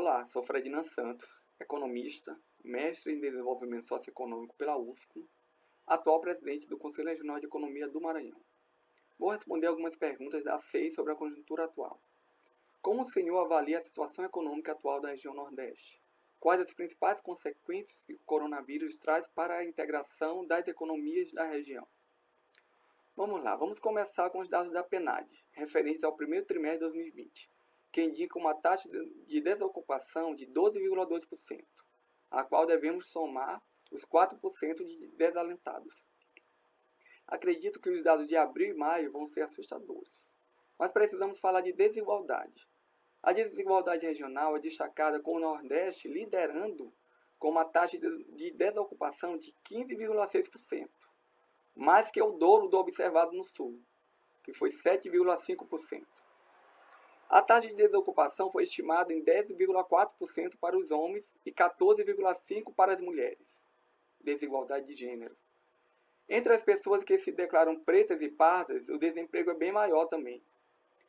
Olá, sou Fredinand Santos, economista, mestre em desenvolvimento socioeconômico pela UFSC, atual presidente do Conselho Regional de Economia do Maranhão. Vou responder algumas perguntas da CEI sobre a conjuntura atual. Como o senhor avalia a situação econômica atual da região Nordeste? Quais as principais consequências que o coronavírus traz para a integração das economias da região? Vamos lá, vamos começar com os dados da PNAD, referentes ao primeiro trimestre de 2020, que indica uma taxa de desocupação de 12,2%, a qual devemos somar os 4% de desalentados. Acredito que os dados de abril e maio vão ser assustadores, mas precisamos falar de desigualdade. A desigualdade regional é destacada com o Nordeste liderando com uma taxa de desocupação de 15,6%, mais que o dobro do observado no Sul, que foi 7,5%. A taxa de desocupação foi estimada em 10,4% para os homens e 14,5% para as mulheres. Desigualdade de gênero. Entre as pessoas que se declaram pretas e pardas, o desemprego é bem maior também.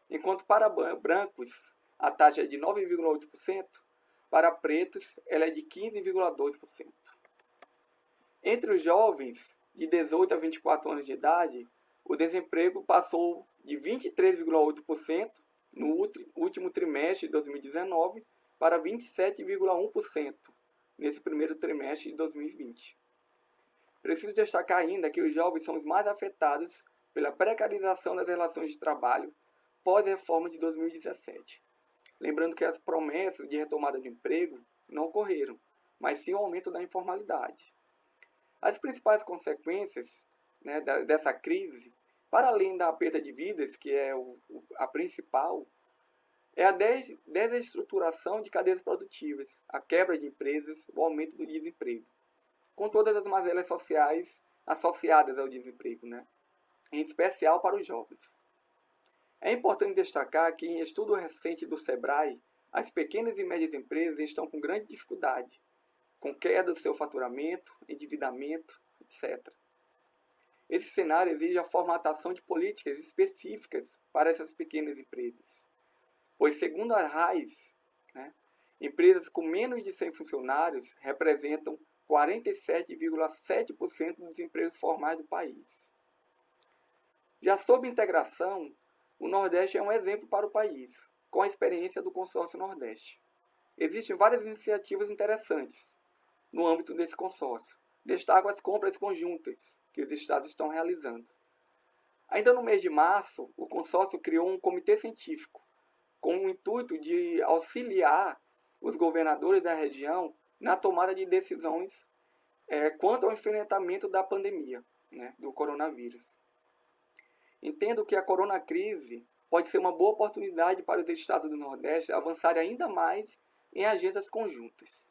Enquanto para brancos a taxa é de 9,8%, para pretos ela é de 15,2%. Entre os jovens de 18 a 24 anos de idade, o desemprego passou de 23,8% no último trimestre de 2019 para 27,1% nesse primeiro trimestre de 2020. Preciso destacar ainda que os jovens são os mais afetados pela precarização das relações de trabalho pós-reforma de 2017. Lembrando que as promessas de retomada de emprego não ocorreram, mas sim o aumento da informalidade. As principais consequências dessa crise, para além da perda de vidas, que é a principal, é a desestruturação de cadeias produtivas, a quebra de empresas, o aumento do desemprego, com todas as mazelas sociais associadas ao desemprego, em especial para os jovens. É importante destacar que, em estudo recente do SEBRAE, as pequenas e médias empresas estão com grande dificuldade, com queda do seu faturamento, endividamento, etc. Esse cenário exige a formatação de políticas específicas para essas pequenas empresas, pois, segundo a RAIS, empresas com menos de 100 funcionários representam 47,7% dos empregos formais do país. Já sob integração, o Nordeste é um exemplo para o país, com a experiência do Consórcio Nordeste. Existem várias iniciativas interessantes no âmbito desse consórcio. Destaco as compras conjuntas que os estados estão realizando. Ainda no mês de março, o consórcio criou um comitê científico com o intuito de auxiliar os governadores da região na tomada de decisões quanto ao enfrentamento da pandemia, do coronavírus. Entendo que a coronacrise pode ser uma boa oportunidade para os estados do Nordeste avançarem ainda mais em agendas conjuntas.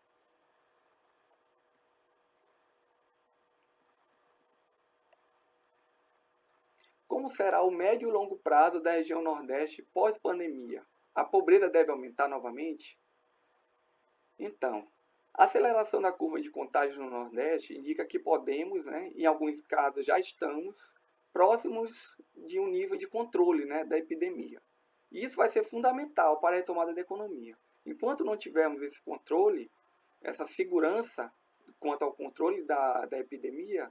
Como será o médio e longo prazo da região Nordeste pós-pandemia? A pobreza deve aumentar novamente? Então, a aceleração da curva de contágio no Nordeste indica que podemos, em alguns casos já estamos, próximos de um nível de controle da epidemia. E isso vai ser fundamental para a retomada da economia. Enquanto não tivermos esse controle, essa segurança quanto ao controle da epidemia,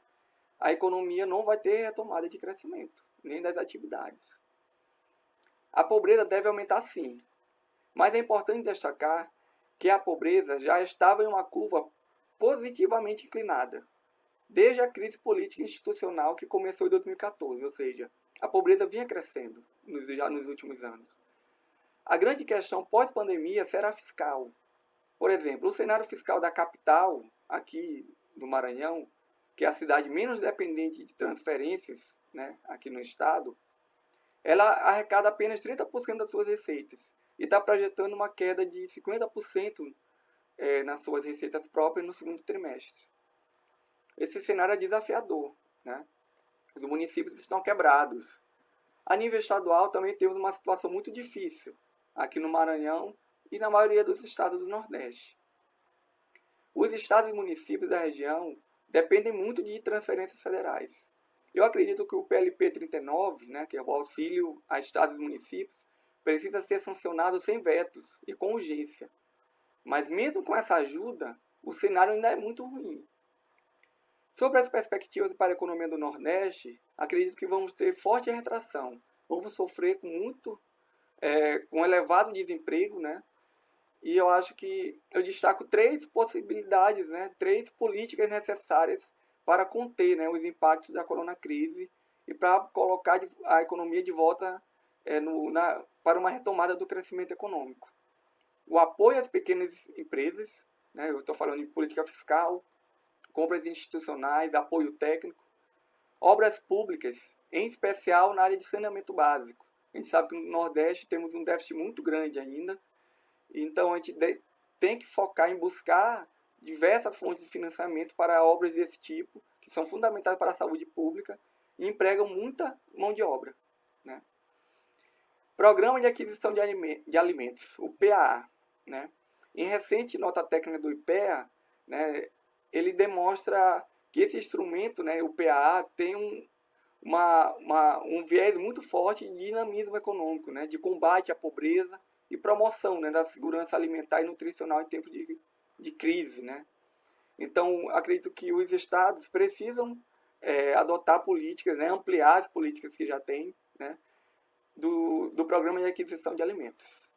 a economia não vai ter retomada de crescimento, nem das atividades. A pobreza deve aumentar sim, mas é importante destacar que a pobreza já estava em uma curva positivamente inclinada, desde a crise política e institucional que começou em 2014, ou seja, a pobreza vinha crescendo já nos últimos anos. A grande questão pós-pandemia será fiscal. Por exemplo, o cenário fiscal da capital, aqui do Maranhão, que é a cidade menos dependente de transferências aqui no estado, ela arrecada apenas 30% das suas receitas e está projetando uma queda de 50% nas suas receitas próprias no segundo trimestre. Esse cenário é desafiador. Os municípios estão quebrados. A nível estadual também temos uma situação muito difícil aqui no Maranhão e na maioria dos estados do Nordeste. Os estados e municípios da região dependem muito de transferências federais. Eu acredito que o PLP 39, que é o auxílio a estados e municípios, precisa ser sancionado sem vetos e com urgência, Mas mesmo com essa ajuda, o cenário ainda é muito ruim. Sobre as perspectivas para a economia do Nordeste, acredito que vamos ter forte retração. Vamos sofrer com elevado desemprego, né? E eu acho que eu destaco 3 possibilidades, né? 3 políticas necessárias para conter, né, os impactos da coronacrise e para colocar a economia de volta para uma retomada do crescimento econômico. O apoio às pequenas empresas, né? Eu estou falando de política fiscal, compras institucionais, apoio técnico, obras públicas, em especial na área de saneamento básico. A gente sabe que no Nordeste temos um déficit muito grande ainda, então a gente tem que focar em buscar diversas fontes de financiamento para obras desse tipo, que são fundamentais para a saúde pública e empregam muita mão de obra, né? Programa de Aquisição de Alimentos, o PAA, né? Em recente nota técnica do IPEA, né, ele demonstra que esse instrumento, né, o PAA, tem um viés muito forte de dinamismo econômico, né, de combate à pobreza e promoção, né, da segurança alimentar e nutricional em tempos de crise, né? Então, acredito que os estados precisam adotar políticas, né, ampliar as políticas que já têm, né, do Programa de Aquisição de Alimentos.